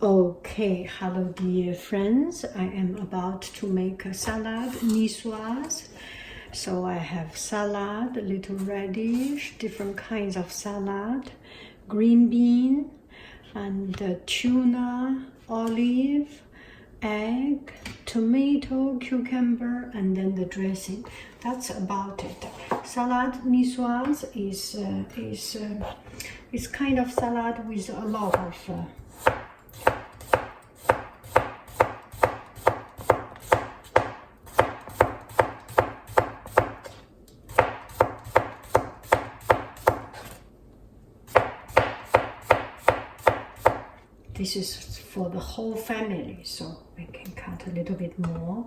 Okay, hello dear friends. I am about to make a salad niçoise. So I have salad, little radish, different kinds of salad, green bean, and tuna, olive, egg, tomato, cucumber, and then the dressing. That's about it. Salad niçoise is kind of salad with a lot of this is for the whole family, so I can cut a little bit more.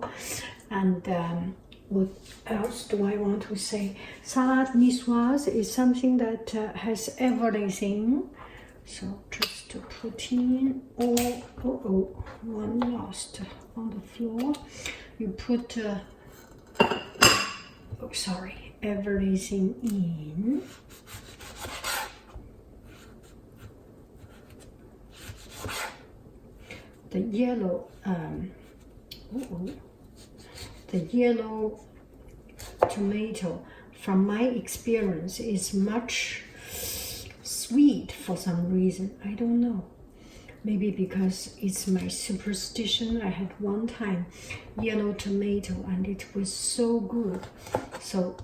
And what else do I want to say? Salad niçoise is something that has everything. So just to put in one lost on the floor. You put everything in. The yellow tomato, from my experience, is much sweet for some reason. I don't know. Maybe because it's my superstition. I had one time yellow tomato and it was so good. So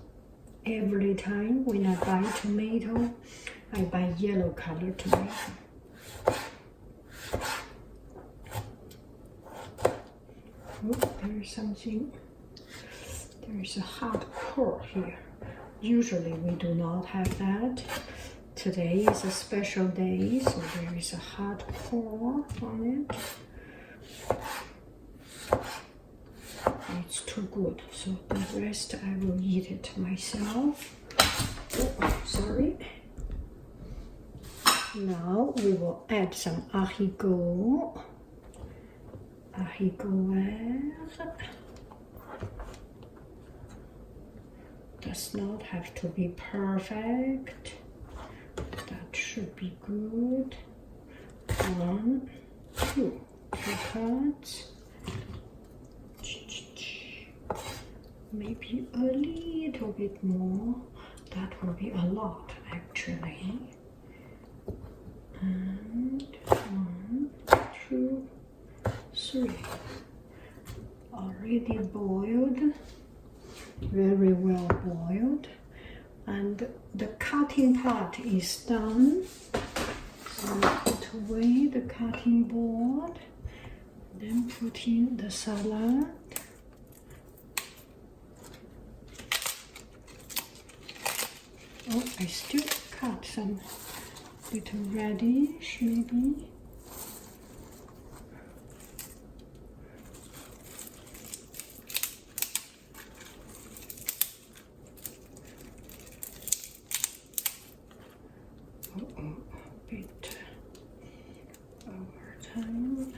every time when I buy tomato, I buy yellow color tomato. There's something, there's a hard core here. Usually we do not have that. Today is a special day, so there is a hard core on it. It's too good, so the rest I will eat it myself. Sorry. Now we will add some haricot. Haricot vert. Does not have to be perfect. That should be good. 1, 2 cuts. Maybe a little bit more. That will be a lot actually. And 1, 2, 3. Already boiled, very well boiled, and the cutting part is done. So put away the cutting board, then put in the salad. Oh, I still cut some little radish maybe. Bit over time.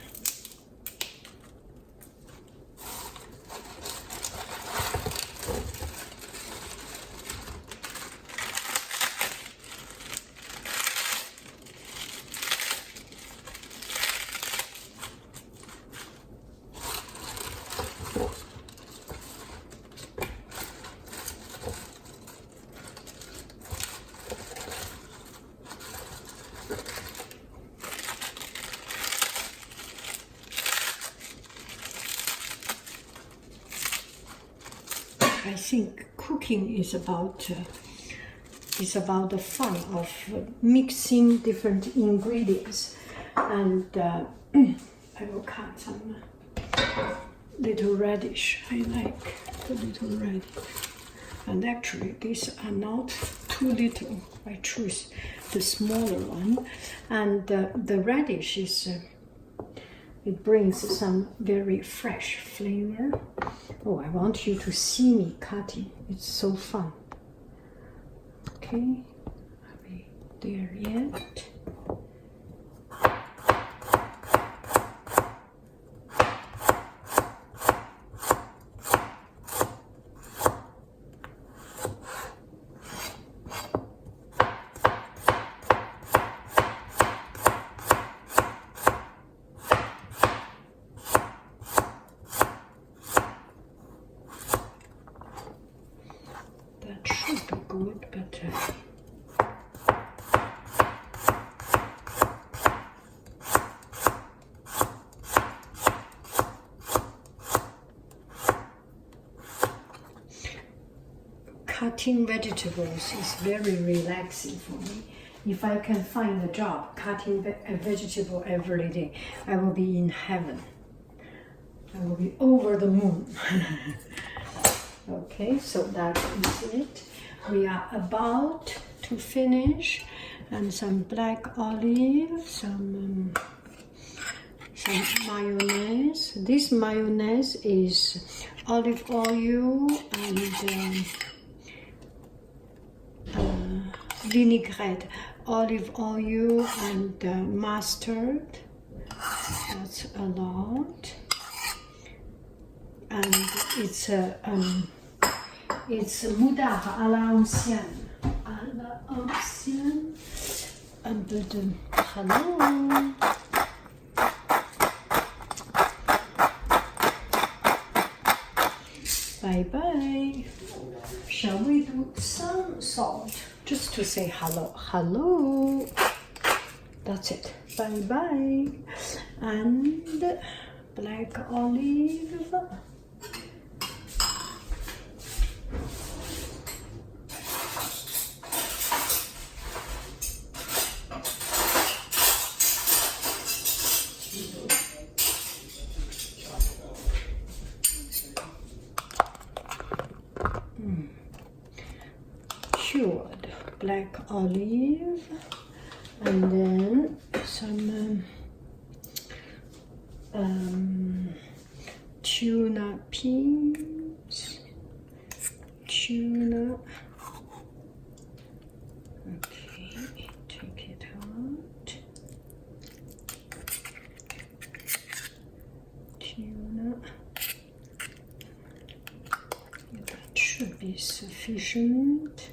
I think cooking is about the fun of mixing different ingredients, and I will cut some little radish. I like the little radish, and actually these are not too little. I choose the smaller one, and the radish is it brings some very fresh flavor. Oh, I want you to see me cutting. It's so fun. Okay, are we there yet? cutting vegetables is very relaxing for me. If I can find a job cutting a vegetable every day, I will be in heaven. I will be over the moon. Okay, so that is it. We are about to finish, and some black olive, some mayonnaise. This mayonnaise is olive oil and vinaigrette, olive oil and mustard. That's a lot, and it's moutarde à l'ancienne. Un peu de hello. Bye bye. Shall we do some salt just to say hello? Hello. That's it. Bye bye. And black olive. Cured black olive, and then some tuna peas, tuna. Okay, take it out. Tuna. That should be sufficient.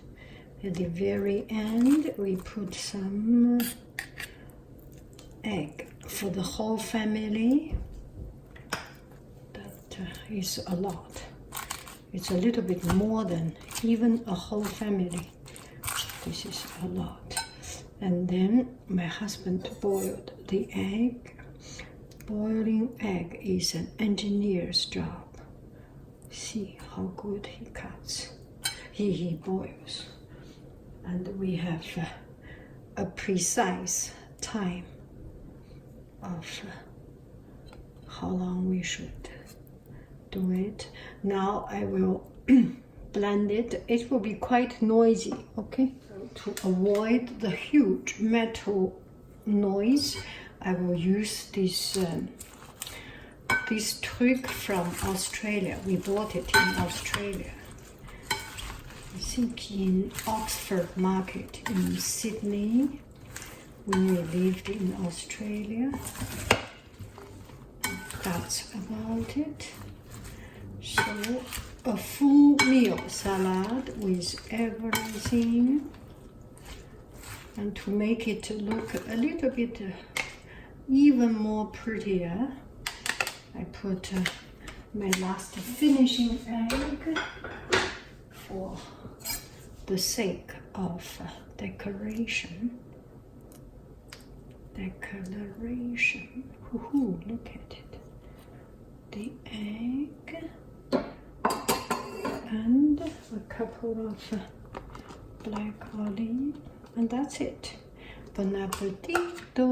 At the very end, we put some egg for the whole family. That is a lot. It's a little bit more than even a whole family. This is a lot. And then my husband boiled the egg. Boiling egg is an engineer's job. See how good he cuts. He boils. And we have a precise time of how long we should do it. Now I will blend it. It will be quite noisy, okay? So to avoid the huge metal noise, I will use this trick from Australia. We bought it in Australia. I think in Oxford Market in Sydney when we lived in Australia. That's about it. So a full meal salad with everything, and to make it look a little bit even more prettier, I put my last finishing egg for the sake of decoration. Woohoo, look at it. The egg and a couple of black olive, and that's it. Bon appetito.